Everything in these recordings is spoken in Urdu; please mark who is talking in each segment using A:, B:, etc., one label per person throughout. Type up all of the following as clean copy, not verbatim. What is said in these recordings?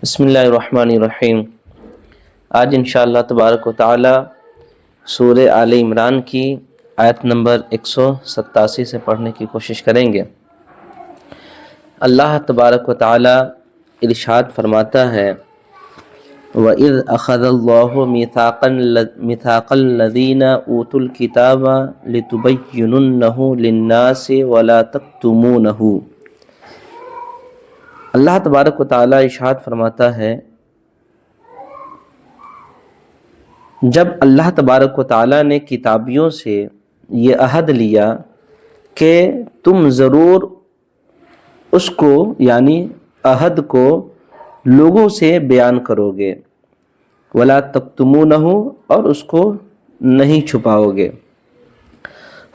A: بسم اللہ الرحمن الرحیم۔ آج انشاءاللہ تبارک و تعالی سورہ آل عمران کی آیت نمبر 187 سے پڑھنے کی کوشش کریں گے۔ اللہ تبارک و تعالی ارشاد فرماتا ہے وَإِذْ أَخَذَ اللَّهُ مِيثَاقَ الَّذِينَ أُوتُوا الْكِتَابَ لِتُبَيِّنُنَّهُ لِلنَّاسِ وَلَا تَكْتُمُونَهُ۔ اللہ تبارک و تعالی ارشاد فرماتا ہے جب اللہ تبارک و تعالی نے کتابیوں سے یہ عہد لیا کہ تم ضرور اس کو یعنی عہد کو لوگوں سے بیان کرو گے، وَلَا تَكْتُمُونَهُ اور اس کو نہیں چھپاؤ گے،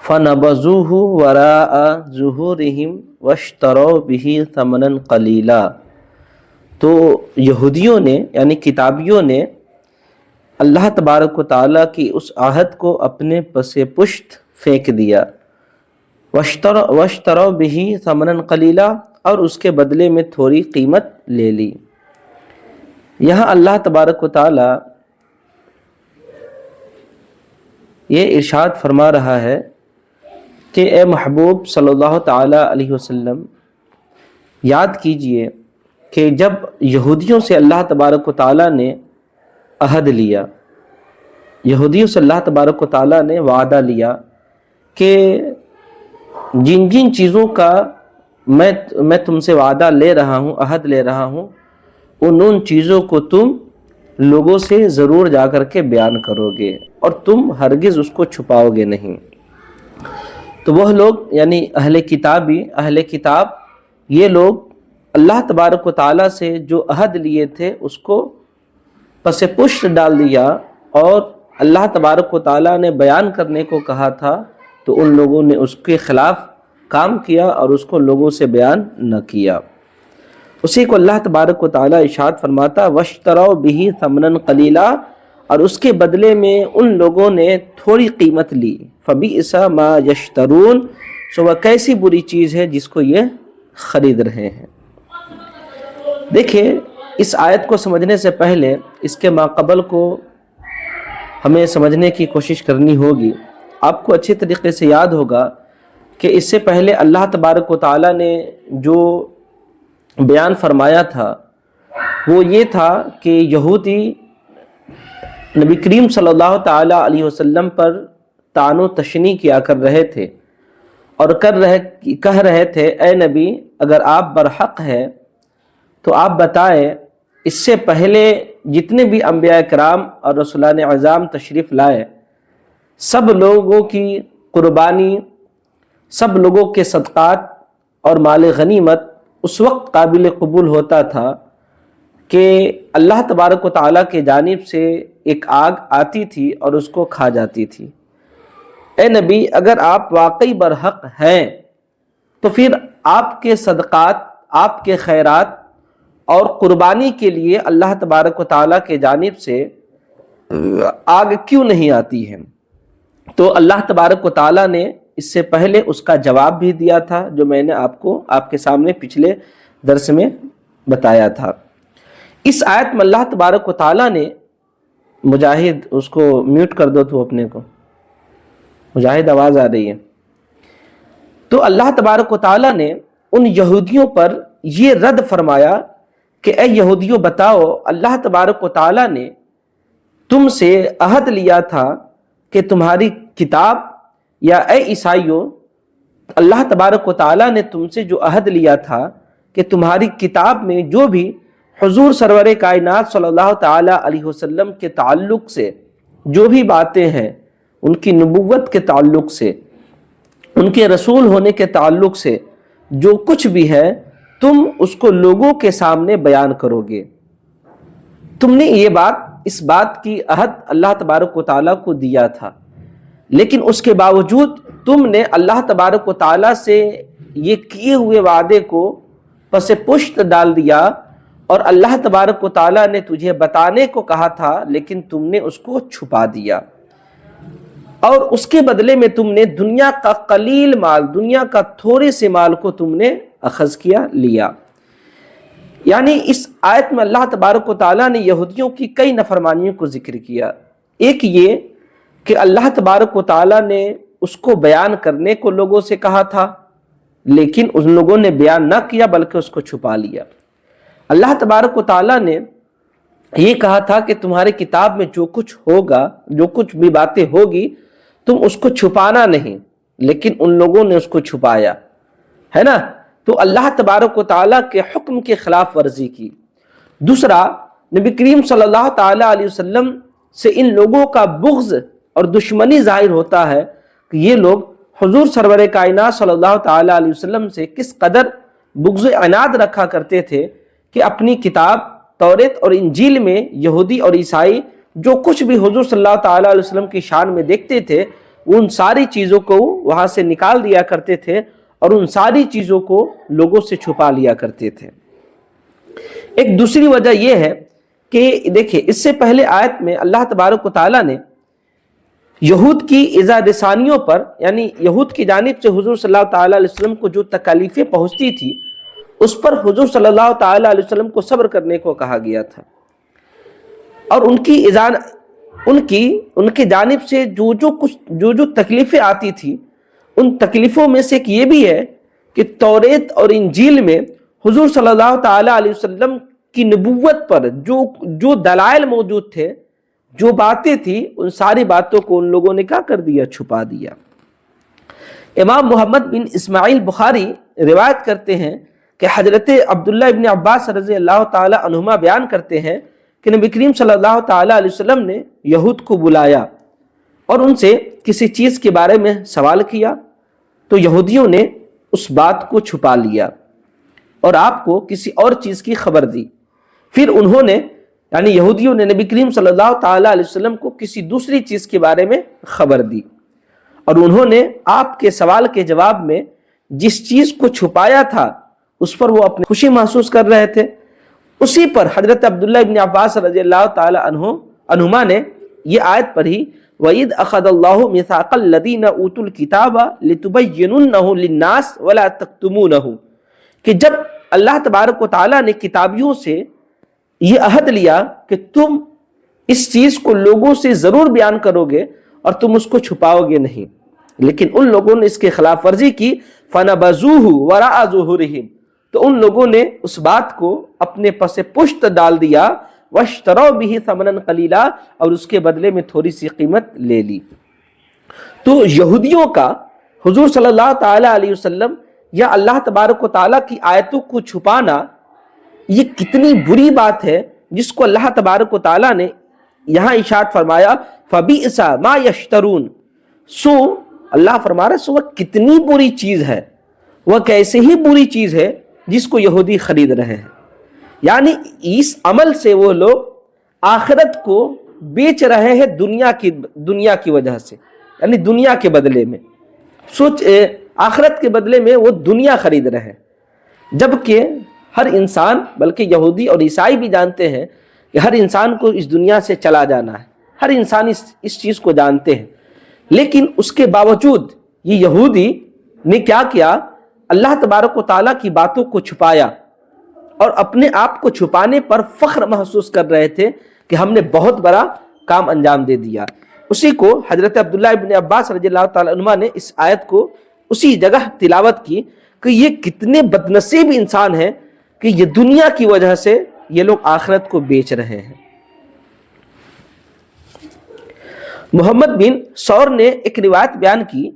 A: فَنَبَذُوهُ وَرَاءَ ظُهُورِهِمْ وَاشْتَرَوْا بِهِ ثَمَنًا قَلِيلًا۔ تو یہودیوں نے یعنی کتابیوں نے اللہ تبارک و تعالیٰ کی اس عہد کو اپنے پس پشت پھینک دیا، وَاشْتَرَوْا بِهِ ثَمَنًا قَلِيلًا اور اس کے بدلے میں تھوڑی قیمت لے لی۔ یہاں اللہ تبارک و تعالیٰ یہ ارشاد فرما رہا ہے کہ اے محبوب صلی اللہ تعالیٰ علیہ وسلم یاد کیجئے کہ جب یہودیوں سے اللہ تبارک و تعالیٰ نے عہد لیا، یہودیوں سے اللہ تبارک و تعالیٰ نے وعدہ لیا کہ جن جن چیزوں کا میں تم سے وعدہ لے رہا ہوں، عہد لے رہا ہوں، ان چیزوں کو تم لوگوں سے ضرور جا کر کے بیان کرو گے اور تم ہرگز اس کو چھپاؤ گے نہیں۔ تو وہ لوگ یعنی اہل کتاب یہ لوگ اللہ تبارک و تعالیٰ سے جو عہد لیے تھے اس کو پس پشت ڈال دیا اور اللہ تبارک و تعالیٰ نے بیان کرنے کو کہا تھا تو ان لوگوں نے اس کے خلاف کام کیا اور اس کو لوگوں سے بیان نہ کیا۔ اسی کو اللہ تبارک و تعالیٰ ارشاد فرماتا وَاشْتَرَوْا بِهِ ثَمَنًا قَلِيلًا اور اس کے بدلے میں ان لوگوں نے تھوڑی قیمت لی، فَبِئْسَ مَا يَشْتَرُونَ سو وہ کیسی بری چیز ہے جس کو یہ خرید رہے ہیں۔ دیکھیں اس آیت کو سمجھنے سے پہلے اس کے ماقبل کو ہمیں سمجھنے کی کوشش کرنی ہوگی۔ آپ کو اچھے طریقے سے یاد ہوگا کہ اس سے پہلے اللہ تبارک و تعالیٰ نے جو بیان فرمایا تھا وہ یہ تھا کہ یہودی نبی کریم صلی اللہ تعالیٰ علیہ وسلم پر طعن و تشنیع کیا کر رہے تھے اور کہہ رہے تھے اے نبی اگر آپ برحق ہے تو آپ بتائیں اس سے پہلے جتنے بھی انبیاء کرام اور رسولان اعظام تشریف لائے سب لوگوں کی قربانی، سب لوگوں کے صدقات اور مال غنیمت اس وقت قابل قبول ہوتا تھا کہ اللہ تبارک و تعالیٰ کے جانب سے ایک آگ آتی تھی اور اس کو کھا جاتی تھی۔ اے نبی اگر آپ واقعی برحق ہیں تو پھر آپ کے صدقات، آپ کے خیرات اور قربانی کے لیے اللہ تبارک و تعالیٰ کے جانب سے آگ کیوں نہیں آتی ہے؟ تو اللہ تبارک و تعالیٰ نے اس سے پہلے اس کا جواب بھی دیا تھا جو میں نے آپ کے سامنے پچھلے درس میں بتایا تھا۔ اس آیت میں اللہ تبارک و تعالیٰ نے مجاہد اس کو میوٹ کر دو تو اپنے کو، مجاہد آواز آ رہی ہے۔ تو اللہ تبارک و تعالیٰ نے ان یہودیوں پر یہ رد فرمایا کہ اے یہودیوں بتاؤ اللہ تبارک و تعالیٰ نے تم سے عہد لیا تھا کہ تمہاری کتاب، یا اے عیسائیوں اللہ تبارک و تعالیٰ نے تم سے جو عہد لیا تھا کہ تمہاری کتاب میں جو بھی حضور سرور کائنات صلی اللہ تعالیٰ علیہ وسلم کے تعلق سے جو بھی باتیں ہیں، ان کی نبوت کے تعلق سے، ان کے رسول ہونے کے تعلق سے جو کچھ بھی ہے تم اس کو لوگوں کے سامنے بیان کرو گے۔ تم نے اس بات کی عہد اللہ تبارک و تعالیٰ کو دیا تھا، لیکن اس کے باوجود تم نے اللہ تبارک و تعالیٰ سے یہ کیے ہوئے وعدے کو پس پشت ڈال دیا اور اللہ تبارک و تعالیٰ نے تجھے بتانے کو کہا تھا لیکن تم نے اس کو چھپا دیا، اور اس کے بدلے میں تم نے دنیا کا قلیل مال، دنیا کا تھوڑے سے مال کو تم نے اخذ کیا، لیا۔ یعنی اس آیت میں اللہ تبارک و تعالیٰ نے یہودیوں کی کئی نافرمانیوں کو ذکر کیا. ایک یہ کہ اللہ تبارک و تعالیٰ نے اس کو بیان کرنے کو لوگوں سے کہا تھا، لیکن ان لوگوں نے بیان نہ کیا بلکہ اس کو چھپا لیا. اللہ تبارک و تعالیٰ نے یہ کہا تھا کہ تمہاری کتاب میں جو کچھ ہوگا، جو کچھ بھی باتیں ہوگی، تم اس کو چھپانا نہیں، لیکن ان لوگوں نے اس کو چھپایا، ہے نا. تو اللہ تبارک و تعالیٰ کے حکم کے خلاف ورزی کی. دوسرا، نبی کریم صلی اللہ تعالیٰ علیہ وسلم سے ان لوگوں کا بغض اور دشمنی ظاہر ہوتا ہے کہ یہ لوگ حضور سرور کائنات صلی اللہ تعالیٰ علیہ وسلم سے کس قدر بغض و عناد رکھا کرتے تھے کہ اپنی کتاب توریت اور انجیل میں یہودی اور عیسائی جو کچھ بھی حضور صلی اللہ تعالیٰ علیہ وسلم کی شان میں دیکھتے تھے، ان ساری چیزوں کو وہاں سے نکال دیا کرتے تھے اور ان ساری چیزوں کو لوگوں سے چھپا لیا کرتے تھے. ایک دوسری وجہ یہ ہے کہ دیکھیں، اس سے پہلے آیت میں اللہ تبارک و تعالیٰ نے یہود کی ایذا رسانیوں پر، یعنی یہود کی جانب سے حضور صلی اللہ تعالیٰ علیہ وسلم کو جو تکالیفیں پہنچتی تھی اس پر حضور صلی اللہ تعالیٰ علیہ وسلم کو صبر کرنے کو کہا گیا تھا، اور ان کی جانب سے جو تکلیفیں آتی تھی، ان تکلیفوں میں سے ایک یہ بھی ہے کہ توریت اور انجیل میں حضور صلی اللہ تعالیٰ علیہ وسلم کی نبوت پر جو دلائل موجود تھے، جو باتیں تھی، ان ساری باتوں کو ان لوگوں نے کیا کر دیا؟ چھپا دیا. امام محمد بن اسماعیل بخاری روایت کرتے ہیں کہ حضرت عبداللہ ابن عباس رضی اللہ تعالی عنہما بیان کرتے ہیں کہ نبی کریم صلی اللہ تعالی علیہ وسلم نے یہود کو بلایا اور ان سے کسی چیز کے بارے میں سوال کیا، تو یہودیوں نے اس بات کو چھپا لیا اور آپ کو کسی اور چیز کی خبر دی. پھر انہوں نے، یعنی یہودیوں نے نبی کریم صلی اللہ تعالی علیہ وسلم کو کسی دوسری چیز کے بارے میں خبر دی، اور انہوں نے آپ کے سوال کے جواب میں جس چیز کو چھپایا تھا اس پر وہ اپنی خوشی محسوس کر رہے تھے. اسی پر حضرت عبداللہ ابن عباس رضی اللہ تعالی عنہما نے یہ آیت پڑھی، وَإِذْ أَخَذَ اللَّهُ مِيثَاقَ الَّذِينَ أُوتُوا الْكِتَابَ لِتُبَيِّنُنَّهُ لِلنَّاسِ وَلَا تَكْتُمُونَهُ، کہ جب اللہ تبارک و تعالیٰ نے کتابیوں سے یہ عہد لیا کہ تم اس چیز کو لوگوں سے ضرور بیان کرو گے اور تم اس کو چھپاؤ گے نہیں، لیکن ان لوگوں نے اس کے خلاف ورزی کی، فَنَبَذُوهُ وَرَاءَ ظُهُورِهِمْ، تو ان لوگوں نے اس بات کو اپنے پس پشت ڈال دیا، وَاشْتَرَوْا بِهِ ثَمَنًا قَلِيلًا، اور اس کے بدلے میں تھوڑی سی قیمت لے لی. تو یہودیوں کا حضور صلی اللہ تعالی علیہ وسلم یا اللہ تبارک و تعالیٰ کی آیتوں کو چھپانا یہ کتنی بری بات ہے، جس کو اللہ تبارک و تعالیٰ نے یہاں ارشاد فرمایا فَبِئْسَ مَا يَشْتَرُونَ، سو اللہ فرما رہا ہے سو وہ کتنی بری چیز ہے، وہ کیسے ہی بری چیز ہے جس کو یہودی خرید رہے ہیں. یعنی اس عمل سے وہ لوگ آخرت کو بیچ رہے ہیں دنیا کی وجہ سے، یعنی دنیا کے بدلے میں. سوچ، آخرت کے بدلے میں وہ دنیا خرید رہے ہیں، جبکہ ہر انسان، بلکہ یہودی اور عیسائی بھی جانتے ہیں کہ ہر انسان کو اس دنیا سے چلا جانا ہے، ہر انسان اس چیز کو جانتے ہیں. لیکن اس کے باوجود یہ یہودی نے کیا کیا؟ اللہ تبارک و تعالیٰ کی باتوں کو چھپایا اور اپنے آپ کو چھپانے پر فخر محسوس کر رہے تھے کہ ہم نے بہت بڑا کام انجام دے دیا. اسی کو حضرت عبداللہ ابن عباس رضی اللہ تعالیٰ عنہ نے اس آیت کو اسی جگہ تلاوت کی کہ یہ کتنے بدنصیب انسان ہیں کہ یہ دنیا کی وجہ سے یہ لوگ آخرت کو بیچ رہے ہیں. محمد بن ثور نے ایک روایت بیان کی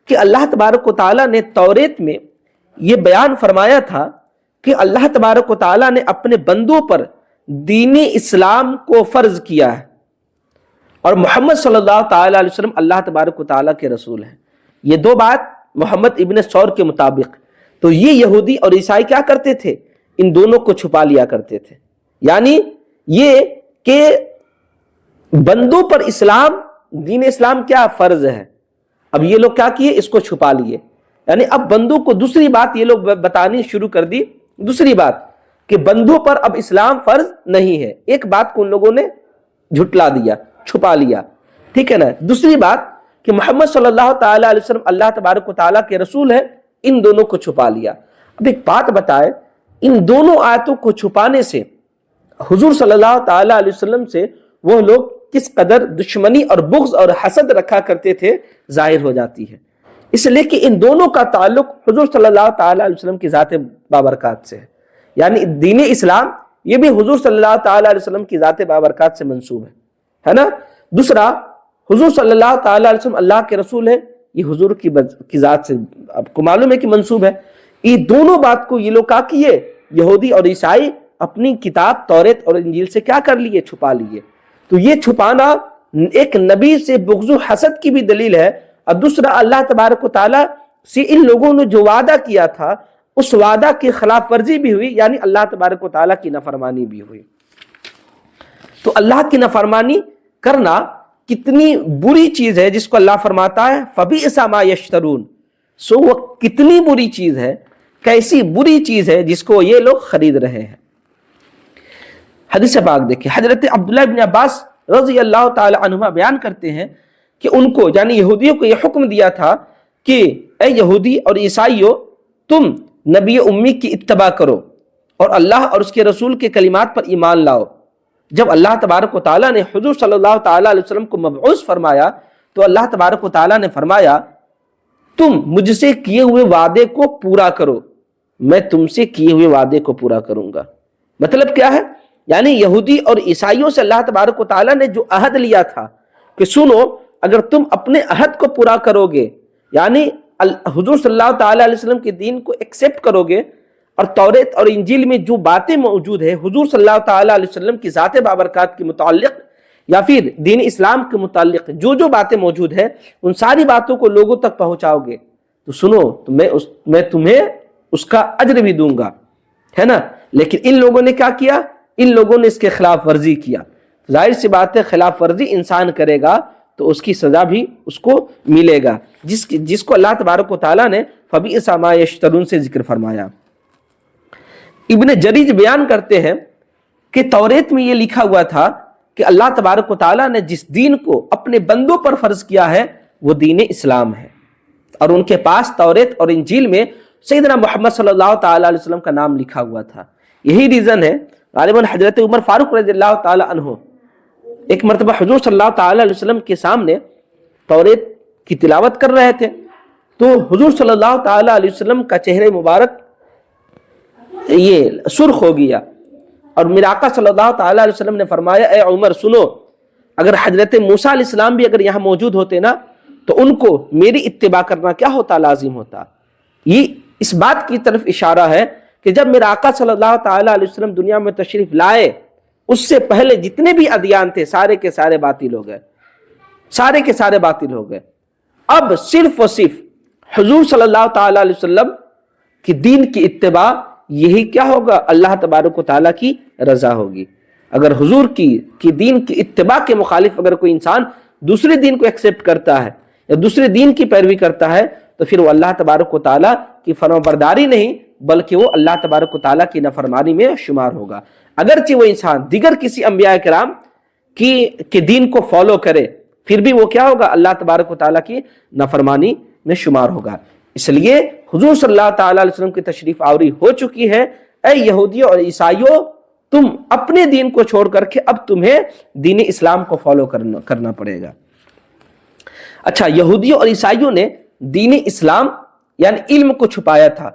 A: کہ اللہ تبارک و تعالیٰ نے توریت میں یہ بیان فرمایا تھا کہ اللہ تبارک و تعالیٰ نے اپنے بندوں پر دین اسلام کو فرض کیا ہے، اور محمد صلی اللہ تعالیٰ علیہ وسلم اللہ تبارک و تعالیٰ کے رسول ہیں. یہ دو بات محمد ابن ثور کے مطابق. تو یہ یہودی اور عیسائی کیا کرتے تھے؟ ان دونوں کو چھپا لیا کرتے تھے. یعنی یہ کہ بندوں پر اسلام، دین اسلام کیا فرض ہے، اب یہ لوگ کیا کیے؟ اس کو چھپا لیے. یعنی اب بندوں کو دوسری بات یہ لوگ بتانی شروع کر دی، دوسری بات کہ بندوں پر اب اسلام فرض نہیں ہے. ایک بات کو ان لوگوں نے جھٹلا دیا، چھپا لیا، ٹھیک ہے نا. دوسری بات کہ محمد صلی اللہ تعالیٰ علیہ وسلم اللہ تبارک و تعالیٰ کے رسول ہے، ان دونوں کو چھپا لیا. اب ایک بات بتائے ان دونوں آیتوں کو چھپانے سے حضور صلی اللہ تعالی علیہ وسلم سے وہ لوگ کس قدر دشمنی اور بغض اور حسد رکھا کرتے تھے ظاہر ہو جاتی ہے، اس لیے کہ ان دونوں کا تعلق حضور صلی اللہ تعالی علیہ وسلم کی ذات بابرکات سے ہے، یعنی دین اسلام یہ بھی حضور صلی اللہ تعالی علیہ وسلم کی ذات بابرکات سے منسوب ہے نا۔ دوسرا، حضور صلی اللہ تعالی علیہ وسلم اللہ کے رسول ہے، یہ حضور کی ذات سے آپ کو معلوم ہے کہ منسوب ہے۔ یہ دونوں بات کو یہ لوگ کہا کہ یہ یہودی اور عیسائی اپنی کتاب توریت اور انجیل سے کیا کر لیے، چھپا لیے۔ تو یہ چھپانا ایک نبی سے بغض و حسد کی بھی دلیل ہے، اور دوسرا اللہ تبارک و تعالیٰ سے ان لوگوں نے جو وعدہ کیا تھا اس وعدہ کی خلاف ورزی بھی ہوئی، یعنی اللہ تبارک و تعالیٰ کی نافرمانی بھی ہوئی۔ تو اللہ کی نافرمانی کرنا کتنی بری چیز ہے، جس کو اللہ فرماتا ہے فَبِئْسَ مَا يَشْتَرُونَ، سو وہ کتنی بری چیز ہے، کیسی بری چیز ہے جس کو یہ لوگ خرید رہے ہیں۔ حدیث پاک دیکھیں، حضرت عبداللہ بن عباس رضی اللہ تعالی عنہما بیان کرتے ہیں کہ ان کو یعنی یہودیوں کو یہ حکم دیا تھا کہ اے یہودی اور عیسائیوں، تم نبی امی کی اتباع کرو اور اللہ اور اس کے رسول کے کلمات پر ایمان لاؤ۔ جب اللہ تبارک و تعالیٰ نے حضور صلی اللہ تعالیٰ علیہ وسلم کو مبعوث فرمایا تو اللہ تبارک و تعالیٰ نے فرمایا تم مجھ سے کیے ہوئے وعدے کو پورا کرو، میں تم سے کیے ہوئے وعدے کو پورا کروں گا۔ مطلب کیا ہے؟ یعنی یہودی اور عیسائیوں سے اللہ تبارک و تعالیٰ نے جو عہد لیا تھا کہ سنو، اگر تم اپنے عہد کو پورا کرو گے، یعنی حضور صلی اللہ تعالیٰ علیہ وسلم کے دین کو ایکسیپٹ کرو گے، اور توریت اور انجیل میں جو باتیں موجود ہیں حضور صلی اللہ تعالیٰ علیہ وسلم کی ذات بابرکات کے متعلق یا پھر دین اسلام کے متعلق جو باتیں موجود ہیں، ان ساری باتوں کو لوگوں تک پہنچاؤ گے تو سنو، تو میں تمہیں اس کا اجر بھی دوں گا، ہے نا۔ لیکن ان لوگوں نے کیا کیا؟ ان لوگوں نے اس کے خلاف ورزی کیا۔ ظاہر سی بات ہے، خلاف ورزی انسان کرے گا تو اس کی سزا بھی اس کو ملے گا، جس کو اللہ تبارک و تعالیٰ نے فَبِئْسَ مَا يَشْتَرُونَ سے ذکر فرمایا۔ ابن جریج بیان کرتے ہیں کہ توریت میں یہ لکھا ہوا تھا کہ اللہ تبارک و تعالیٰ نے جس دین کو اپنے بندوں پر فرض کیا ہے وہ دین اسلام ہے، اور ان کے پاس توریت اور انجیل میں سیدنا محمد صلی اللہ تعالیٰ علیہ وسلم کا نام لکھا ہوا تھا۔ یہی ریزن ہے غالباً حضرت عمر فاروق رضی اللہ تعالیٰ عنہ ایک مرتبہ حضور صلی اللہ تعالیٰ علیہ وسلم کے سامنے توریت کی تلاوت کر رہے تھے، تو حضور صلی اللہ تعالیٰ علیہ وسلم کا چہرہ مبارک یہ سرخ ہو گیا، اور میرے آقا صلی اللہ تعالیٰ علیہ وسلم نے فرمایا اے عمر سنو، اگر حضرت موسیٰ علیہ السلام بھی اگر یہاں موجود ہوتے نا تو ان کو میری اتباع کرنا کیا ہوتا، لازم ہوتا۔ یہ اس بات کی طرف اشارہ ہے کہ جب میرے آقا صلی اللہ تعالیٰ علیہ وسلم دنیا میں تشریف لائے، اس سے پہلے جتنے بھی ادیان تھے سارے کے سارے باطل ہو گئے، سارے کے سارے باطل ہو گئے۔ اب صرف و صرف حضور صلی اللہ تعالیٰ علیہ وسلم کی دین کی اتباع، یہی کیا ہوگا، اللہ تبارک و تعالیٰ کی رضا ہوگی۔ اگر حضور کی دین کی اتباع کے مخالف اگر کوئی انسان دوسرے دین کو ایکسیپٹ کرتا ہے یا دوسرے دین کی پیروی کرتا ہے تو پھر وہ اللہ تبارک و تعالیٰ کی فرمانبرداری نہیں بلکہ وہ اللہ تبارک و تعالیٰ کی نافرمانی میں شمار ہوگا۔ اگرچہ وہ انسان دیگر کسی انبیاء کرام کی دین کو فالو کرے، پھر بھی وہ کیا ہوگا، اللہ تبارک و تعالیٰ کی نافرمانی میں شمار ہوگا۔ اس لیے حضور صلی اللہ تعالیٰ علیہ وسلم کی تشریف آوری ہو چکی ہے۔ اے یہودیوں اور عیسائیوں، تم اپنے دین کو چھوڑ کر کے اب تمہیں دین اسلام کو فالو کرنا پڑے گا۔ اچھا، یہودیوں اور عیسائیوں نے دین اسلام یعنی علم کو چھپایا تھا،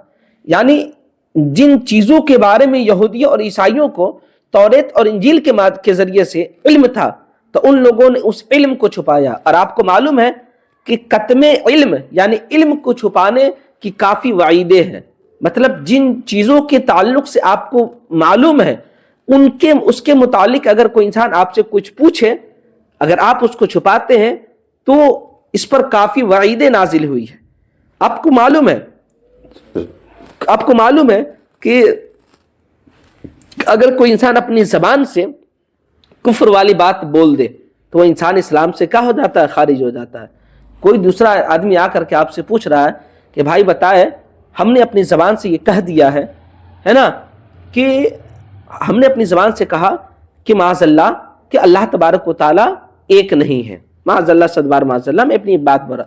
A: یعنی جن چیزوں کے بارے میں یہودیوں اور عیسائیوں کو توریت اور انجیل کے ذریعے سے علم تھا تو ان لوگوں نے اس علم کو چھپایا۔ اور آپ کو معلوم ہے کہ کتم علم یعنی علم کو چھپانے کی کافی وعیدیں ہیں، مطلب جن چیزوں کے تعلق سے آپ کو معلوم ہے اس کے متعلق اگر کوئی انسان آپ سے کچھ پوچھے، اگر آپ اس کو چھپاتے ہیں تو اس پر کافی وعیدیں نازل ہوئی ہے۔ آپ کو معلوم ہے کہ اگر کوئی انسان اپنی زبان سے کفر والی بات بول دے تو وہ انسان اسلام سے کیا ہو جاتا ہے، خارج ہو جاتا ہے۔ کوئی دوسرا آدمی آ کر کے آپ سے پوچھ رہا ہے کہ بھائی بتائے، ہم نے اپنی زبان سے یہ کہہ دیا ہے نا، کہ ہم نے اپنی زبان سے کہا کہ معاذ اللہ کہ اللہ تبارک و تعالیٰ ایک نہیں ہے، معاذ اللہ، صد بار معاذ اللہ، میں اپنی بات برا۔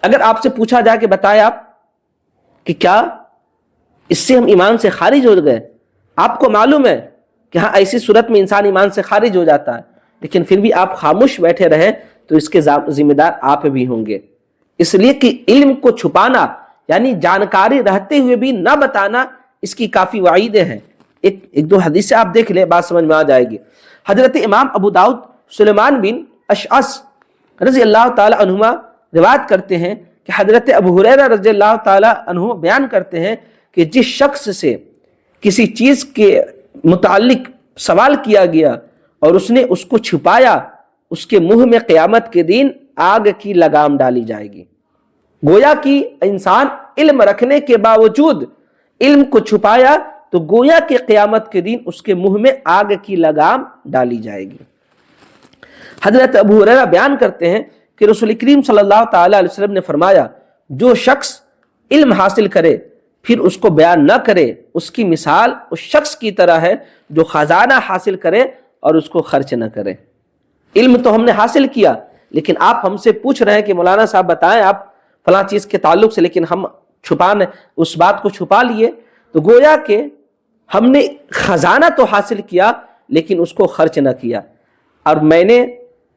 A: اگر آپ سے پوچھا جائے کہ بتائے آپ کہ کیا اس سے ہم ایمان سے خارج ہو گئے. آپ کو معلوم ہے کہ ہاں ایسی صورت میں انسان ایمان سے خارج ہو جاتا ہے، لیکن پھر بھی آپ خاموش بیٹھے رہے تو اس کے ذمہ دار آپ بھی ہوں گے. اس لیے کہ علم کو چھپانا یعنی جانکاری رہتے ہوئے بھی نہ بتانا، اس کی کافی وعیدیں ہیں. ایک دو حدیث سے آپ دیکھ لیں، بات سمجھ میں آ جائے گی. حضرت امام ابو داؤد سلیمان بن اشعث رضی اللہ تعالی عنہما روایت کرتے ہیں کہ حضرت ابو ہریرہ رضی اللہ تعالی عنہ بیان کرتے ہیں کہ جس شخص سے کسی چیز کے متعلق سوال کیا گیا اور اس نے اس کو چھپایا، اس کے منہ میں قیامت کے دن آگ کی لگام ڈالی جائے گی. گویا کہ انسان علم رکھنے کے باوجود علم کو چھپایا تو گویا کہ قیامت کے دن اس کے منہ میں آگ کی لگام ڈالی جائے گی. حضرت ابو ہریرہ بیان کرتے ہیں کہ رسول کریم صلی اللہ تعالی علیہ وسلم نے فرمایا، جو شخص علم حاصل کرے پھر اس کو بیان نہ کرے، اس کی مثال اس شخص کی طرح ہے جو خزانہ حاصل کرے اور اس کو خرچ نہ کرے. علم تو ہم نے حاصل کیا، لیکن آپ ہم سے پوچھ رہے ہیں کہ مولانا صاحب بتائیں آپ فلاں چیز کے تعلق سے، لیکن ہم اس بات کو چھپا لیے. تو گویا کہ ہم نے خزانہ تو حاصل کیا لیکن اس کو خرچ نہ کیا. اور میں نے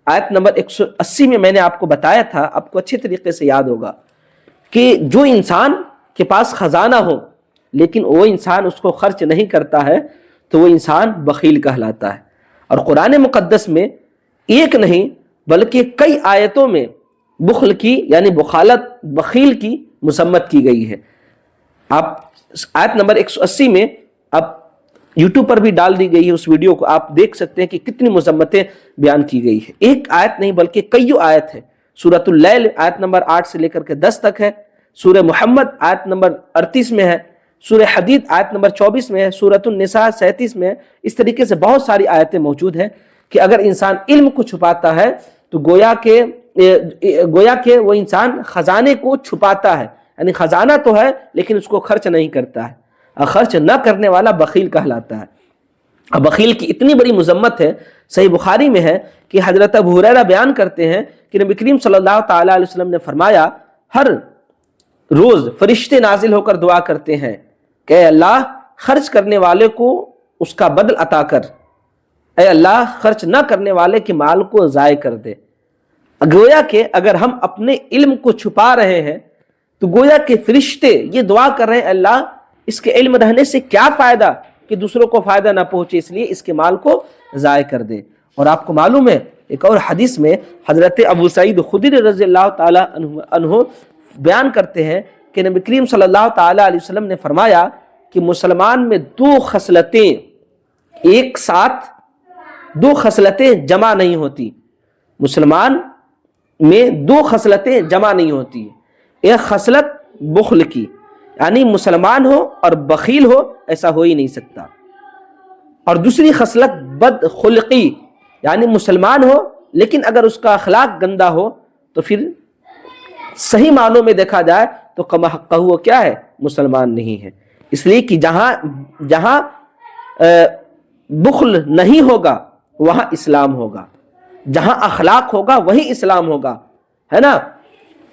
A: آیت نمبر 180 میں میں نے آپ کو بتایا تھا، آپ کو اچھے طریقے سے یاد ہوگا کہ جو انسان کے پاس خزانہ ہو لیکن وہ انسان اس کو خرچ نہیں کرتا ہے تو وہ انسان بخیل کہلاتا ہے. اور قرآن مقدس میں ایک نہیں بلکہ کئی آیتوں میں بخل کی یعنی بخالت بخیل کی مذمت کی گئی ہے. آپ آیت نمبر 180 میں اب یوٹیوب پر بھی ڈال دی گئی ہے، اس ویڈیو کو آپ دیکھ سکتے ہیں کہ کتنی مذمتیں بیان کی گئی ہے. ایک آیت نہیں بلکہ کئی آیت ہے. سورۃ اللیل آیت نمبر 8 سے لے کر کے 10 تک ہے، سورہ محمد آیت نمبر 38 میں ہے، سورہ حدید آیت نمبر 24 میں ہے، سورۃ النساء 37 میں ہے. اس طریقے سے بہت ساری آیتیں موجود ہیں کہ اگر انسان علم کو چھپاتا ہے تو گویا کہ وہ انسان خزانے کو چھپاتا ہے، یعنی خزانہ تو ہے لیکن اس کو خرچ نہیں کرتا ہے. خرچ نہ کرنے والا بخیل کہلاتا ہے. اب بخیل کی اتنی بڑی مذمت ہے، صحیح بخاری میں ہے کہ حضرت ابو ہریرہ بیان کرتے ہیں کہ نبی کریم صلی اللہ تعالی علیہ وسلم نے فرمایا، ہر روز فرشتے نازل ہو کر دعا کرتے ہیں کہ اے اللہ خرچ کرنے والے کو اس کا بدل عطا کر، اے اللہ خرچ نہ کرنے والے کے مال کو ضائع کر دے. گویا کہ اگر ہم اپنے علم کو چھپا رہے ہیں تو گویا کہ فرشتے یہ دعا کر رہے ہیں، اللہ اس کے علم رہنے سے کیا فائدہ کہ دوسروں کو فائدہ نہ پہنچے، اس لیے اس کے مال کو ضائع کر دے. اور آپ کو معلوم ہے ایک اور حدیث میں حضرت ابو سعید خدری رضی اللہ تعالی عنہ بیان کرتے ہیں کہ نبی کریم صلی اللہ تعالی علیہ وسلم نے فرمایا کہ مسلمان میں دو خصلتیں ایک ساتھ، دو خصلتیں جمع نہیں ہوتی. مسلمان میں دو خصلتیں جمع نہیں ہوتی. ایک خصلت بخل کی، یعنی مسلمان ہو اور بخیل ہو، ایسا ہو ہی نہیں سکتا. اور دوسری خصلت بد خلقی، یعنی مسلمان ہو لیکن اگر اس کا اخلاق گندا ہو تو پھر صحیح معنوں میں دیکھا جائے تو کما حقہ وہ کیا ہے، مسلمان نہیں ہے. اس لیے کہ جہاں بخل نہیں ہوگا وہاں اسلام ہوگا، جہاں اخلاق ہوگا وہی اسلام ہوگا، ہے نا.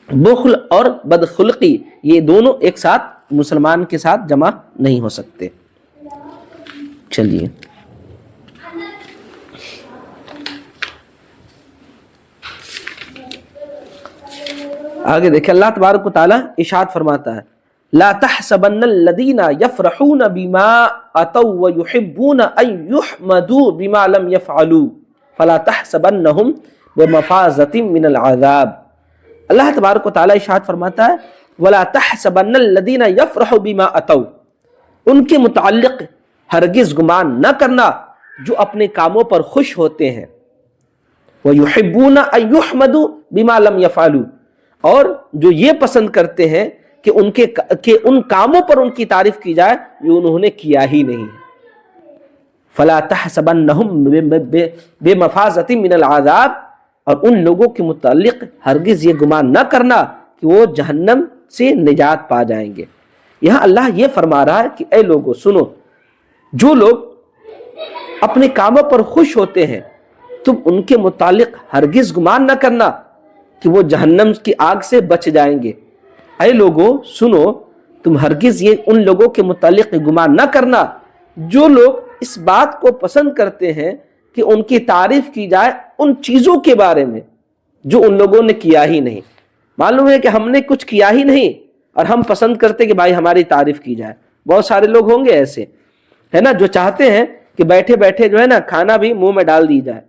A: بخل اور بدخلقی یہ دونوں ایک ساتھ مسلمان کے ساتھ جمع نہیں ہو سکتے. چلیے آگے دیکھیں. اللہ تبارک و تعالی ارشاد فرماتا ہے، لا تحسبن الذين يفرحون بما اتوا ويحبون ان يحمدوا بما لم يفعلوا فلا تحسبنهم بمفازة من العذاب. اللہ تبارک و تعالی ارشاد فرماتا ہے، ولا تحسبن الذين يفرحوا بما اتوا، ان کے متعلق ہرگز گمان نہ کرنا جو اپنے کاموں پر خوش ہوتے ہیں، ويحبون ان يحمدوا بما لم يفعلوا، اور جو یہ پسند کرتے ہیں کہ ان کاموں پر ان کی تعریف کی جائے جو انہوں نے کیا ہی نہیں. فلا تحسبنهم بمفازة من العذاب، اور ان لوگوں کے متعلق ہرگز یہ گمان نہ کرنا کہ وہ جہنم سے نجات پا جائیں گے. یہاں اللہ یہ فرما رہا ہے کہ اے لوگو سنو، جو لوگ اپنے کاموں پر خوش ہوتے ہیں تم ان کے متعلق ہرگز گمان نہ کرنا کہ وہ جہنم کی آگ سے بچ جائیں گے. اے لوگو سنو، تم ہرگز یہ ان لوگوں کے متعلق گمان نہ کرنا جو لوگ اس بات کو پسند کرتے ہیں کہ ان کی تعریف کی جائے ان چیزوں کے بارے میں جو ان لوگوں نے کیا ہی نہیں. معلوم ہے کہ ہم نے کچھ کیا ہی نہیں اور ہم پسند کرتے کہ بھائی ہماری تعریف کی جائے. بہت سارے لوگ ہوں گے ایسے, ہے نا, جو چاہتے ہیں کہ بیٹھے بیٹھے جو ہے نا کھانا بھی منہ میں ڈال دی جائے,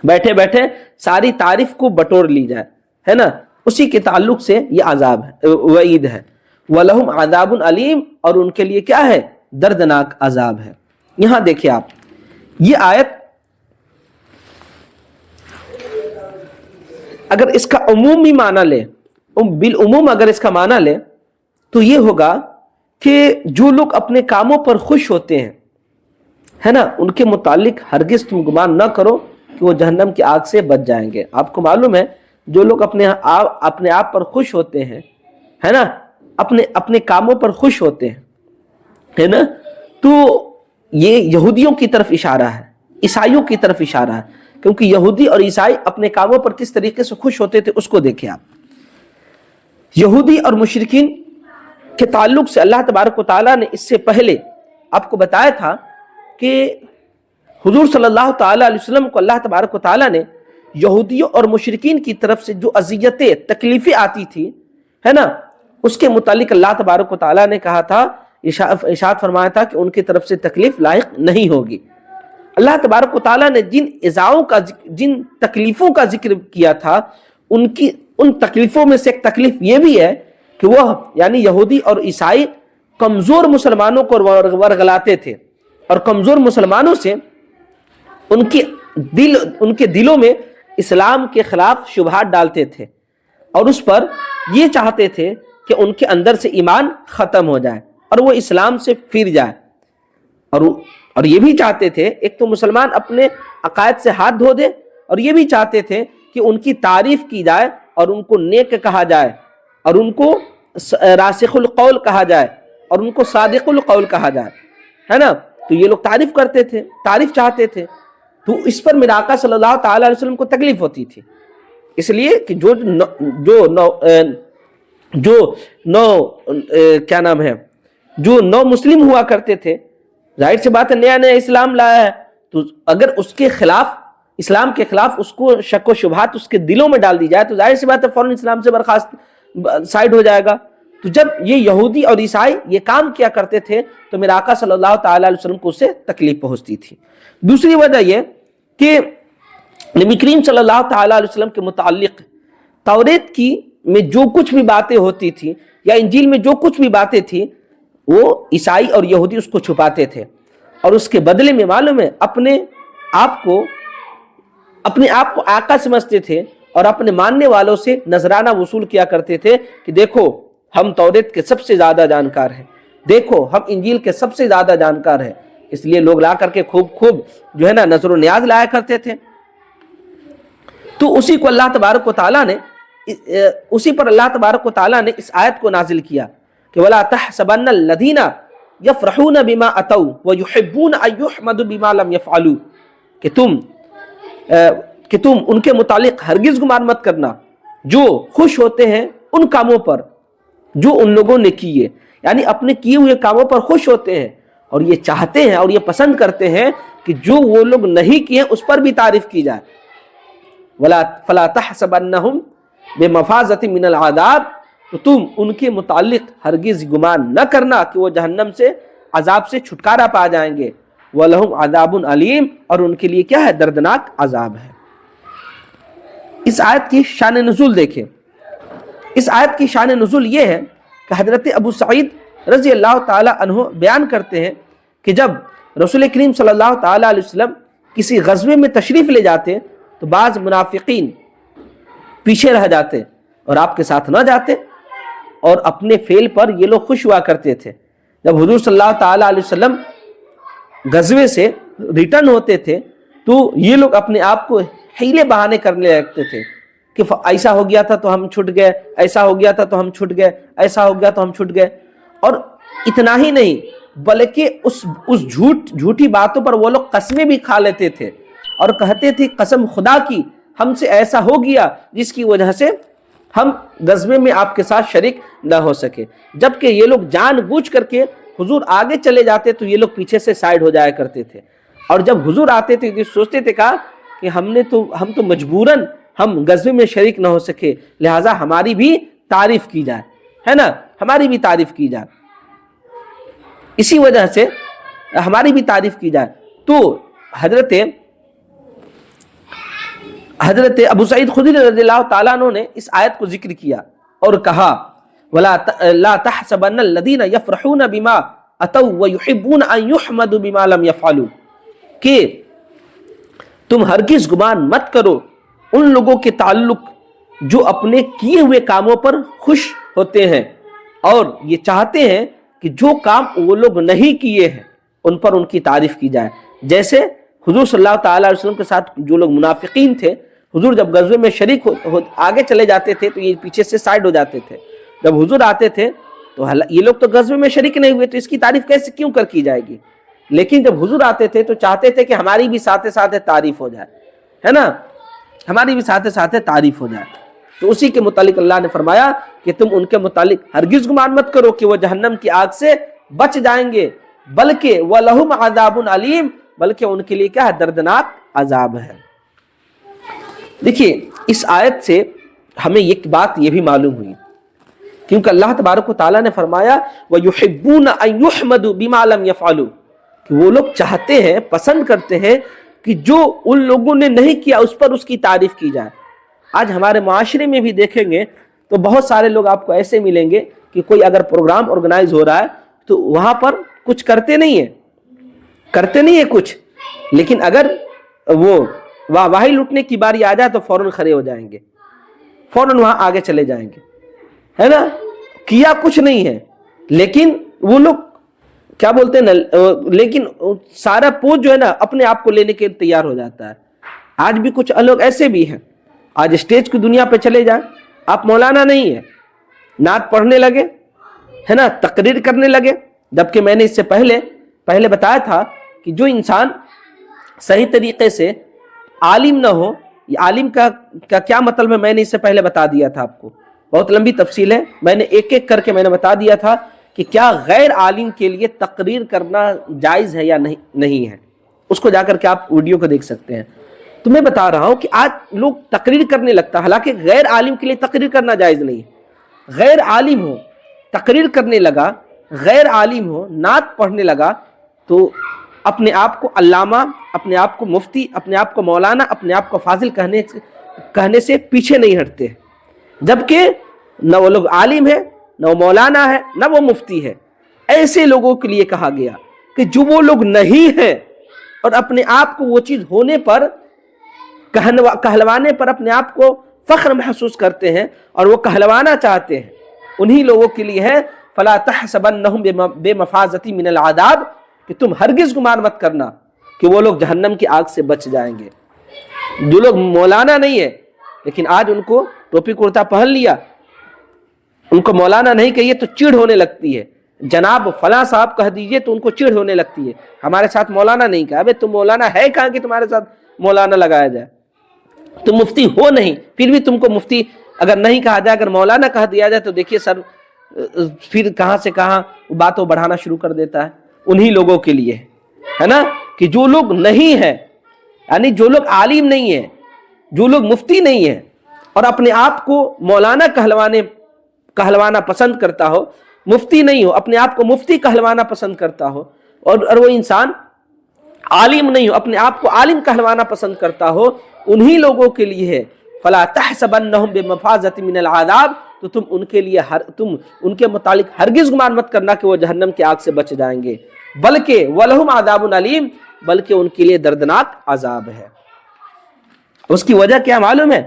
A: بیٹھے بیٹھے ساری تعریف کو بٹور لی جائے, ہے نا. اسی کے تعلق سے یہ عذاب ہے, وعید ہے. وَلَهُمْ عَذَابٌ عَلِيمٌ, اور ان کے لیے کیا ہے, دردناک عذاب ہے. یہاں دیکھیں آپ, یہ آیت اگر اس کا عمومی معنی لے, بالعموم اگر اس کا معنی لے تو یہ ہوگا کہ جو لوگ اپنے کاموں پر خوش ہوتے ہیں, ہے نا, ان کے متعلق ہرگز تم گمان نہ کرو کہ وہ جہنم کی آگ سے بچ جائیں گے. آپ کو معلوم ہے جو لوگ اپنے آپ پر خوش ہوتے ہیں, ہے نا, اپنے کاموں پر خوش ہوتے ہیں, ہے نا, تو یہ یہودیوں کی طرف اشارہ ہے, عیسائیوں کی طرف اشارہ ہے, کیونکہ یہودی اور عیسائی اپنے کاموں پر کس طریقے سے خوش ہوتے تھے اس کو دیکھیں آپ. یہودی اور مشرکین کے تعلق سے اللہ تبارک و تعالیٰ نے اس سے پہلے آپ کو بتایا تھا کہ حضور صلی اللہ تعالیٰ علیہ وسلم کو اللہ تبارک و تعالیٰ نے یہودیوں اور مشرکین کی طرف سے جو اذیتیں تکلیفیں آتی تھی, ہے نا, اس کے متعلق اللہ تبارک و تعالیٰ نے کہا تھا, ارشاد فرمایا تھا کہ ان کی طرف سے تکلیف لاحق نہیں ہوگی. اللہ تبارک و تعالیٰ نے جن تکلیفوں کا ذکر کیا تھا ان تکلیفوں میں سے ایک تکلیف یہ بھی ہے کہ وہ یعنی یہودی اور عیسائی کمزور مسلمانوں کو ورغلاتے تھے اور کمزور مسلمانوں سے ان کے دلوں میں اسلام کے خلاف شبہات ڈالتے تھے اور اس پر یہ چاہتے تھے کہ ان کے اندر سے ایمان ختم ہو جائے اور وہ اسلام سے پھر جائے, اور یہ بھی چاہتے تھے ایک تو مسلمان اپنے عقائد سے ہاتھ دھو دے, اور یہ بھی چاہتے تھے کہ ان کی تعریف کی جائے اور ان کو نیک کہا جائے اور ان کو راسخ القول کہا جائے اور ان کو صادق القول کہا جائے, ہے نا. تو یہ لوگ تعریف کرتے تھے, تعریف چاہتے تھے, تو اس پر میرے آقا صلی اللہ تعالی علیہ وسلم کو تکلیف ہوتی تھی, اس لیے کہ جو نو مسلم ہوا کرتے تھے, ظاہر سی بات ہے نیا نیا اسلام لایا ہے, تو اگر اس کے خلاف اسلام کے خلاف اس کو شک و شبہات اس کے دلوں میں ڈال دی جائے تو ظاہر سی بات ہے فوراً اسلام سے برخاست سائڈ ہو جائے گا. تو جب یہ یہودی اور عیسائی یہ کام کیا کرتے تھے تو میرے آقا صلی اللہ تعالی علیہ وسلم کو اس سے تکلیف پہنچتی تھی. دوسری وجہ یہ کہ نبی کریم صلی اللہ تعالی علیہ وسلم کے متعلق توریت کی میں جو کچھ بھی باتیں ہوتی تھی یا انجیل میں جو کچھ بھی باتیں تھیں وہ عیسائی اور یہودی اس کو چھپاتے تھے, اور اس کے بدلے میں معلوم ہے اپنے آپ کو آقا سمجھتے تھے اور اپنے ماننے والوں سے نذرانہ وصول کیا کرتے تھے کہ دیکھو ہم توریت کے سب سے زیادہ جانکار ہیں, دیکھو ہم انجیل کے سب سے زیادہ جانکار ہیں. اس لیے لوگ لا کر کے خوب جو ہے نا نظر و نیاز لایا کرتے تھے. تو اسی کو اللہ تبارک و تعالیٰ نے اسی پر اللہ تبارک و تعالیٰ نے اس آیت کو نازل کیا کہ وَلَا تَحْسَبَنَّ الَّذِينَ يَفْرَحُونَ بِمَا أَتَوْا وَيُحِبُّونَ أَن يُحْمَدُوا بِمَا لَمْ يَفْعَلُوا, کہ تم ان کے متعلق ہرگز گمان مت کرنا جو خوش ہوتے ہیں ان کاموں پر جو ان لوگوں نے کیے, یعنی اپنے کیے ہوئے کاموں پر خوش ہوتے ہیں اور یہ چاہتے ہیں اور یہ پسند کرتے ہیں کہ جو وہ لوگ نہیں کیے اس پر بھی تعریف کی جائے. فَلَا تَحْسَبَنَّهُمْ بِمَفَازَةٍ مِّنَ الْعَذَابِ, تو تم ان کے متعلق ہرگز گمان نہ کرنا کہ وہ جہنم سے عذاب سے چھٹکارا پا جائیں گے. وَلَهُمْ عَذَابٌ عَلِيمٌ, اور ان کے لیے کیا ہے, دردناک عذاب ہے. اس آیت کی شان نزول دیکھیں. اس آیت کی شان نزول یہ ہے کہ حضرت ابو سعید رضی اللہ تعالی عنہ بیان کرتے ہیں کہ جب رسول کریم صلی اللہ تعالی علیہ وسلم کسی غزوے میں تشریف لے جاتے تو بعض منافقین پیچھے رہ جاتے اور آپ کے ساتھ نہ جاتے, اور اپنے فعل پر یہ لوگ خوش ہوا کرتے تھے. جب حضور صلی اللہ تعالی علیہ وسلم غزوے سے ریٹرن ہوتے تھے تو یہ لوگ اپنے آپ کو حیلے بہانے کرنے لگتے تھے کہ ایسا ہو گیا تھا تو ہم چھٹ گئے, ایسا ہو گیا تھا تو ہم چھٹ گئے, ایسا ہو گیا تو ہم چھٹ گئے. اور اتنا ہی نہیں بلکہ اس جھوٹی باتوں پر وہ لوگ قسمیں بھی کھا لیتے تھے اور کہتے تھے قسم خدا کی ہم سے ایسا ہو گیا جس کی وجہ سے ہم غزوے میں آپ کے ساتھ شریک نہ ہو سکے. جبکہ یہ لوگ جان بوجھ کر کے حضور آگے چلے جاتے تو یہ لوگ پیچھے سے سائیڈ ہو جایا کرتے تھے. اور جب حضور آتے تھے یہ سوچتے تھے کہا کہ ہم تو مجبوراً ہم غزوے میں شریک نہ ہو سکے, لہٰذا ہماری بھی تعریف کی جائے, ہے نا, ہماری بھی تعریف کی جائے, اسی وجہ سے ہماری بھی تعریف کی جائے. تو حضرت ابو سعید خدری رضی اللہ تعالیٰ عنہ نے اس آیت کو ذکر کیا اور کہا وَلَا تَحْسَبَنَّ الَّذِينَ يَفْرَحُونَ بِمَا أَتَوْا وَيُحِبُّونَ أَن يُحْمَدُوا بِمَا لَمْ يَفْعَلُوا, کہ تم ہرگز گمان مت کرو ان لوگوں کے تعلق جو اپنے کیے ہوئے کاموں پر خوش ہوتے ہیں اور یہ چاہتے ہیں کہ جو کام وہ لوگ نہیں کیے ہیں ان پر ان کی تعریف کی جائے. جیسے حضور صلی اللہ تعالیٰ علیہ وسلم کے ساتھ جو لوگ منافقین تھے, حضور جب غزوے میں شریک آگے چلے جاتے تھے تو یہ پیچھے سے سائیڈ ہو جاتے تھے. جب حضور آتے تھے تو یہ لوگ تو غزوے میں شریک نہیں ہوئے تو اس کی تعریف کیسے کیوں کر کی جائے گی, لیکن جب حضور آتے تھے تو چاہتے تھے کہ ہماری بھی ساتھ ساتھ تعریف ہو جائے, ہے نا, ہماری بھی ساتھ ساتھ تعریف ہو جائے. تو اسی کے متعلق اللہ نے فرمایا کہ تم ان کے متعلق ہرگز گمان مت کرو کہ وہ جہنم کی آگ سے بچ جائیں گے, بلکہ وَلَهُمْ عَذَابٌ عَلِيمٌ, بلکہ ان کے لیے کیا ہے, دردناک عذاب ہے. دیکھیے اس آیت سے ہمیں ایک بات یہ بھی معلوم ہوئی, کیونکہ اللہ تبارک و تعالیٰ نے فرمایا وَيُحِبُّونَ أَن يُحْمَدُوا بِمَا لَمْ يَفْعَلُوا, کہ وہ لوگ چاہتے ہیں, پسند کرتے ہیں کہ جو ان لوگوں نے نہیں کیا اس پر اس کی تعریف کی جائے. آج ہمارے معاشرے میں بھی دیکھیں گے تو بہت سارے لوگ آپ کو ایسے ملیں گے کہ کوئی اگر پروگرام آرگنائز ہو رہا ہے تو وہاں پر کچھ کرتے نہیں ہیں کچھ, لیکن اگر وہ واہی لوٹنے کی باری آ جائے تو فوراً کھڑے ہو جائیں گے, فوراً وہاں آگے چلے جائیں گے, ہے نا, کیا کچھ نہیں ہے, لیکن وہ لوگ کیا بولتے ہیں, لیکن سارا پوچھ جو ہے نا اپنے آپ کو لینے کے لیے تیار ہو جاتا ہے. آج بھی کچھ لوگ ایسے بھی ہیں, آج اسٹیج کی دنیا پہ چلے جائیں, آپ مولانا نہیں ہیں, نعت پڑھنے لگے, ہے نا, تقریر کرنے لگے, جبکہ میں نے اس سے پہلے بتایا تھا کہ جو انسان صحیح طریقے سے عالم نہ ہو, یہ عالم کا کیا مطلب ہے میں نے اس سے پہلے بتا دیا تھا آپ کو, بہت لمبی تفصیل ہے, میں نے ایک ایک کر کے میں نے بتا دیا تھا کہ کیا غیر عالم کے لیے تقریر کرنا جائز ہے یا نہیں ہے. اس کو جا کر کے آپ ویڈیو کو دیکھ سکتے ہیں. تو میں بتا رہا ہوں کہ آج لوگ تقریر کرنے لگتا, حالانکہ غیر عالم کے لیے تقریر کرنا جائز نہیں ہے. غیر عالم ہو تقریر کرنے لگا, غیر عالم ہو نعت پڑھنے لگا, تو اپنے آپ کو علامہ, اپنے آپ کو مفتی, اپنے آپ کو مولانا, اپنے آپ کو فاضل کہنے سے پیچھے نہیں ہٹتے, جبکہ نہ وہ لوگ عالم ہے, نہ وہ مولانا ہے, نہ وہ مفتی ہے. ایسے لوگوں کے لیے کہا گیا کہ جو وہ لوگ نہیں ہیں اور اپنے آپ کو وہ چیز ہونے پر, کہلوانے پر اپنے آپ کو فخر محسوس کرتے ہیں اور وہ کہلوانا چاہتے ہیں, انہی لوگوں کے لیے ہے فَلَا تَحْسَبَنَّهُمْ بِمَفَازَةٍ مِنَ الْعَذَابِ, کہ تم ہرگز گمان مت کرنا کہ وہ لوگ جہنم کی آگ سے بچ جائیں گے. جو لوگ مولانا نہیں ہے لیکن آج ان کو ٹوپی کرتا پہن لیا, ان کو مولانا نہیں کہیے تو چڑ ہونے لگتی ہے, جناب فلاں صاحب کہہ دیجئے تو ان کو چڑ ہونے لگتی ہے, ہمارے ساتھ مولانا نہیں کہا. ابے تم مولانا ہے کہاں کہ تمہارے ساتھ مولانا لگایا جائے, تم مفتی ہو نہیں, پھر بھی تم کو مفتی اگر نہیں کہا جائے, اگر مولانا کہہ دیا جائے تو دیکھیے سر پھر کہاں سے کہاں باتوں بڑھانا شروع کر دیتا ہے. انہی لوگوں کے لیے ہے نا کہ جو لوگ نہیں ہیں, یعنی جو لوگ عالم نہیں ہیں, جو لوگ مفتی نہیں ہیں اور اپنے آپ کو مولانا کہلوانا پسند کرتا ہو, مفتی نہیں ہو اپنے آپ کو مفتی کہلوانا پسند کرتا ہو, اور وہ انسان عالم نہیں ہو اپنے آپ کو عالم کہلوانا پسند کرتا ہو, انہی لوگوں کے لیے ہے فَلَا تَحْسَبَنَّهُمْ بِمَفَازَةٍ مِنَ الْعَذَابِ, تو تم ان کے لیے تم ان کے متعلق ہرگز گمان مت کرنا کہ وہ جہنم کی آگ سے بچ جائیں گے, بلکہ وَلَهُمْ عَذَابٌ عَلِيمٌ, بلکہ ان کے لیے دردناک عذاب ہے. اس کی وجہ کیا معلوم ہے؟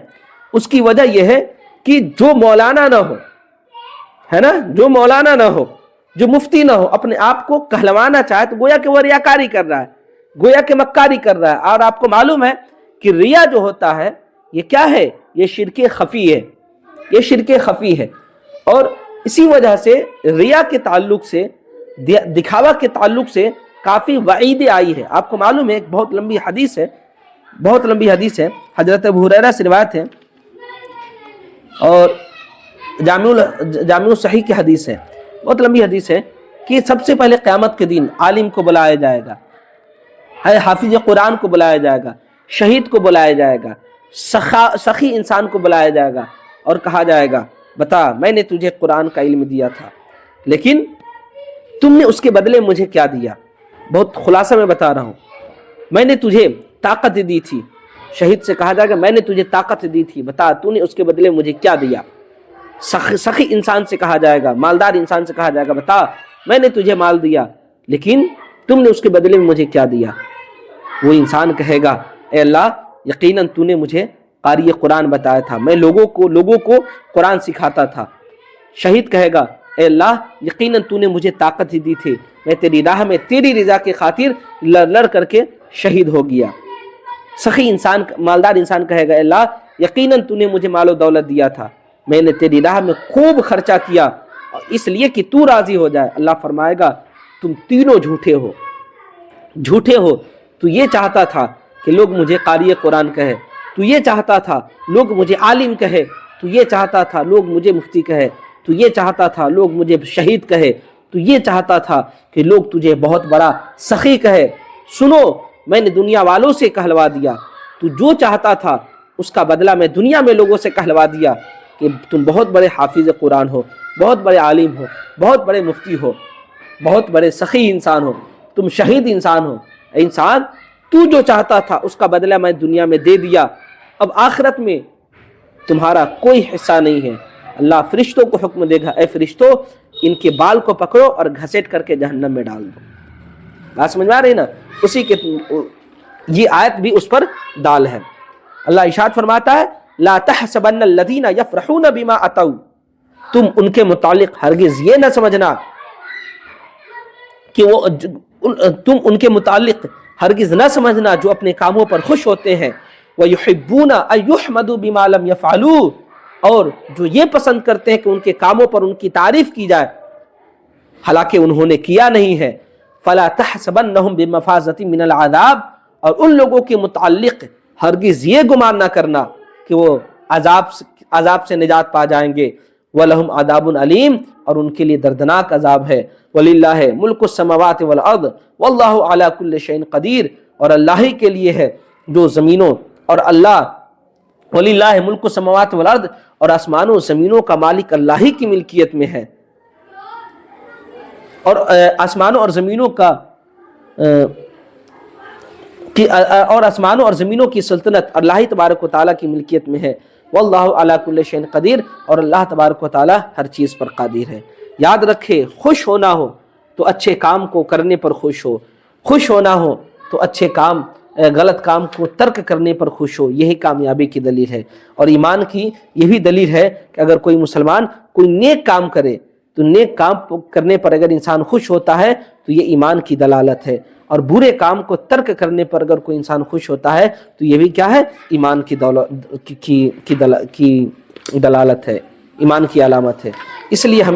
A: اس کی وجہ یہ ہے کہ جو مولانا نہ ہو, ہے نا, جو مولانا نہ ہو, جو مفتی نہ ہو, اپنے آپ کو کہلوانا چاہے تو گویا کہ وہ ریاکاری کر رہا ہے, گویا کہ مکاری کر رہا ہے. اور آپ کو معلوم ہے کہ ریا جو ہوتا ہے یہ کیا ہے, یہ شرک خفی ہے, یہ شرک خفی ہے. اور اسی وجہ سے ریا کے تعلق سے, دکھاوا کے تعلق سے کافی وعیدیں آئی ہے. آپ کو معلوم ہے ایک بہت لمبی حدیث ہے, حضرت ابو ہریرہ سے روایت ہے, اور جامع صحیح کی حدیث ہے، بہت لمبی حدیث ہے، کہ سب سے پہلے قیامت کے دن عالم کو بلایا جائے گا، حافظ قرآن کو بلایا جائے گا، شہید کو بلایا جائے گا، سخی انسان کو بلایا جائے گا، اور کہا جائے گا بتا میں نے تجھے قرآن کا علم دیا تھا لیکن تم نے اس کے بدلے مجھے کیا دیا؟ بہت خلاصہ میں بتا رہا ہوں، میں نے تجھے طاقت دی تھی، شہید سے کہا جائے گا میں نے تجھے طاقت دی تھی، بتا تو نے اس کے بدلے مجھے کیا دیا؟ سخی انسان سے کہا جائے گا، مالدار انسان سے کہا جائے گا بتا میں نے تجھے مال دیا لیکن تم نے اس کے بدلے میں مجھے کیا دیا؟ وہ انسان کہے گا اے اللہ یقیناً تو نے مجھے قاری قرآن بتایا تھا، میں لوگوں کو قرآن سکھاتا تھا۔ شہید کہے گا اے اللہ یقیناً تو نے مجھے طاقت دی تھی، میں تیری راہ میں تیری رضا کی خاطر لڑ کر کے شہید ہو گیا۔ سخی انسان مالدار انسان کہے گا اے اللہ یقیناً تو نے مجھے مال و دولت دیا تھا، میں نے تیری راہ میں خوب خرچہ کیا اس لیے کہ تو راضی ہو جائے۔ اللہ فرمائے گا تم تینوں جھوٹے ہو، تو یہ چاہتا تھا کہ لوگ مجھے قاری قرآن کہے، تو یہ چاہتا تھا لوگ مجھے عالم کہے، تو یہ چاہتا تھا لوگ مجھے مفتی کہے، تو یہ چاہتا تھا لوگ مجھے شہید کہے، تو یہ چاہتا تھا کہ لوگ تجھے بہت بڑا سخی کہے۔ سنو میں نے دنیا والوں سے کہلوا دیا، تو جو چاہتا تھا اس کا بدلہ میں دنیا میں لوگوں سے کہلوا دیا کہ تم بہت بڑے حافظ قرآن ہو، بہت بڑے عالم ہو، بہت بڑے مفتی ہو، بہت بڑے سخی انسان ہو، تم شہید انسان ہو۔ انسان تو جو چاہتا تھا اس کا بدلہ میں دنیا میں دے دیا، اب آخرت میں تمہارا کوئی حصہ نہیں ہے۔ اللہ فرشتوں کو حکم دے گا اے فرشتوں ان کے بال کو پکڑو اور گھسیٹ کر کے جہنم میں ڈال دو۔ بات سمجھ میں آ رہی نا؟ اسی کے یہ آیت بھی اس پر دال ہے۔ اللہ ارشاد فرماتا ہے لا تحسبن الذین یفرحون بما اتوا، تم ان کے متعلق ہرگز یہ نہ سمجھنا کہ تم ان کے متعلق ہرگز نہ سمجھنا جو اپنے کاموں پر خوش ہوتے ہیں، وَيُحِبُّونَ أَن يُحْمَدُوا بِمَا لَمْ يَفْعَلُوا، اور جو یہ پسند کرتے ہیں کہ ان کے کاموں پر ان کی تعریف کی جائے حالانکہ انہوں نے کیا نہیں ہے۔ فَلَا تَحْسَبَنَّهُمْ بِمَفَازَةٍ مِّنَ الْعَذَابِ، اور ان لوگوں کے متعلق ہرگز یہ گمان نہ کرنا کہ وہ عذاب سے نجات پا جائیں گے۔ وَلَهُمْ عَذَابٌ عَلِيمٌ، اور ان کے لیے دردناک عذاب ہے۔ وَلِلَّهِ مُلْكُ السَّمَاوَاتِ وَالْأَرْضِ وَاللَّهُ عَلَى كُلِّ شَيْءٍ قَدِيرٌ، اور اللہ ہی کے لیے ہے جو زمینوں اور اللہ وَلِلَّهِ مُلْكُ السَّمَاوَاتِ وَالْأَرْضِ، اور آسمانوں زمینوں کا مالک اللہ ہی کی ملکیت میں ہے، اور آسمانوں اور زمینوں کی سلطنت اللہ تبارک و تعالیٰ کی ملکیت میں ہے۔ واللہ علی کل شیء قدیر، اور اللہ تبارک و تعالیٰ ہر چیز پر قادر ہے۔ یاد رکھے خوش ہونا ہو تو اچھے کام کو کرنے پر خوش ہو، خوش ہونا ہو تو اچھے کام غلط کام کو ترک کرنے پر خوش ہو، یہی کامیابی کی دلیل ہے۔ اور ایمان کی یہ بھی دلیل ہے کہ اگر کوئی مسلمان کوئی نیک کام کرے تو نیک کام کرنے پر اگر انسان خوش ہوتا ہے تو یہ ایمان کی دلالت ہے، اور برے کام کو ترک کرنے پر اگر کوئی انسان خوش ہوتا ہے تو یہ بھی کیا ہے؟ ایمان کی دلالت ہے، ایمان کی علامت ہے۔ اس لیے ہم